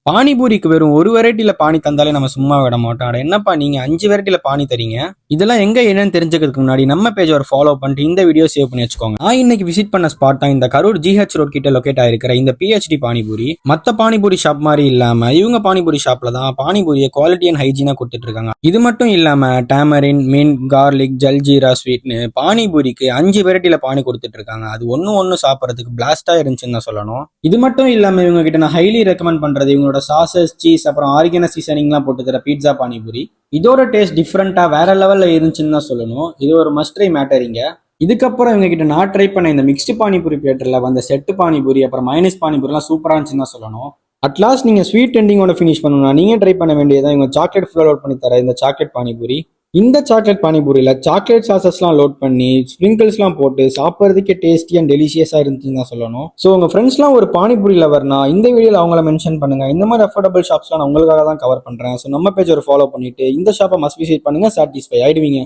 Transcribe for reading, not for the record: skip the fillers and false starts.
பானிபூரிக்கு வெறும் ஒரு வெரைட்டில பானி தந்தாலே நம்ம சும்மா விட மாட்டோம். அட என்னப்பா நீங்க 5 வெரைட்டில பானி தரீங்க? இதெல்லாம் எங்க என்னன்னு தெரிஞ்சுக்கிறதுக்கு முன்னாடி நம்ம பேஜ் ஒரு ஃபாலோ பண்ணிட்டு இந்த வீடியோ சேவ் பண்ணி வச்சுக்கோங்க. நான் இன்னைக்கு விசிட் பண்ண ஸ்பாட் தான் இந்த கரூர் ஜிஹெச் ரோட் கிட்ட லொகேட் ஆயிருக்கிற இந்த பிஹெச்டி பானிபூரி. மத்த பானிபூரி ஷாப் மாதிரி இல்லாம இவங்க பானிபூரி ஷாப்ல தான் பானிபூரியை குவாலிட்டி அண்ட் ஹைஜீனா கொடுத்துட்டு இருக்காங்க. இது மட்டும் இல்லாம டேமரின், மின்ட், கார்லிக், ஜல்ஜீரா ஸ்வீட்னு பானிபூரிக்கு 5 வெரைட்டில பானி கொடுத்துட்டு இருக்காங்க. அது ஒன்னு சாப்பிடறதுக்கு பிளாஸ்டா இருந்துச்சுன்னு தான் சொல்லணும். இது மட்டும் இல்லாம இவங்க கிட்ட நான் ஹைலி ரெக்கமெண்ட் பண்றது இவங்களோட சாசஸ், சீஸ், அப்புறம் ஆர்கானிக் சீசனிங்லாம் போட்டு தர பீட்சா பானிபூரி. இதோட டேஸ்ட் டிஃப்ரெண்டா வேற லெவல்ல இருந்துச்சுன்னு தான் சொல்லணும். இது ஒரு மஸ்ட் ட்ரை மேட்டரிங்க. இதுக்கப்புறம் இவங்க கிட்ட நான் ட்ரை பண்ண இந்த மிக்ஸ்டு பானிபூரி பிளேட்டர்ல வந்த செட்டு பானிபூரி அப்புறம் மைனஸ் பானிபூரிலாம் சூப்பரா இருந்துச்சுன்னு தான் சொல்லணும். அட்லாஸ்ட் நீங்க ஸ்வீட் எண்டிங்கோட ஃபினிஷ் பண்ணணும்னா நீங்க ட்ரை பண்ண வேண்டியதான் இவங்க சாக்லேட் ஃபிளேவர் லோட் பண்ணி தர இந்த சாக்லேட் பானிபூரி. இந்த சாக்லேட் பானிபூரியில சாக்லேட் சாசஸ்லாம் லோட் பண்ணி ஸ்ப்ரிங்கிள்ஸ்லாம் போட்டு சாப்பிட்றதுக்கே டேஸ்டி அண்ட் டெலிஷியஸா இருந்துச்சுன்னு தான் சொல்லணும். ஸோ உங்க ஃப்ரெண்ட்ஸ்லாம் ஒரு பானிபூரி லவர்னா இந்த வீடியோல அவங்கள மென்ஷன் பண்ணுங்க. இந்த மாதிரி அஃபோர்டபுள் ஷாப்ஸ்லாம் நான் உங்களுக்காக தான் கவர் பண்றேன். ஸோ நம்ம பேஜ் ஒரு ஃபாலோ பண்ணிட்டு இந்த ஷாப்பை மஸ்ட் விசிட் பண்ணுங்க, சாட்டிஸ்ஃபை ஆயிடுவீங்க.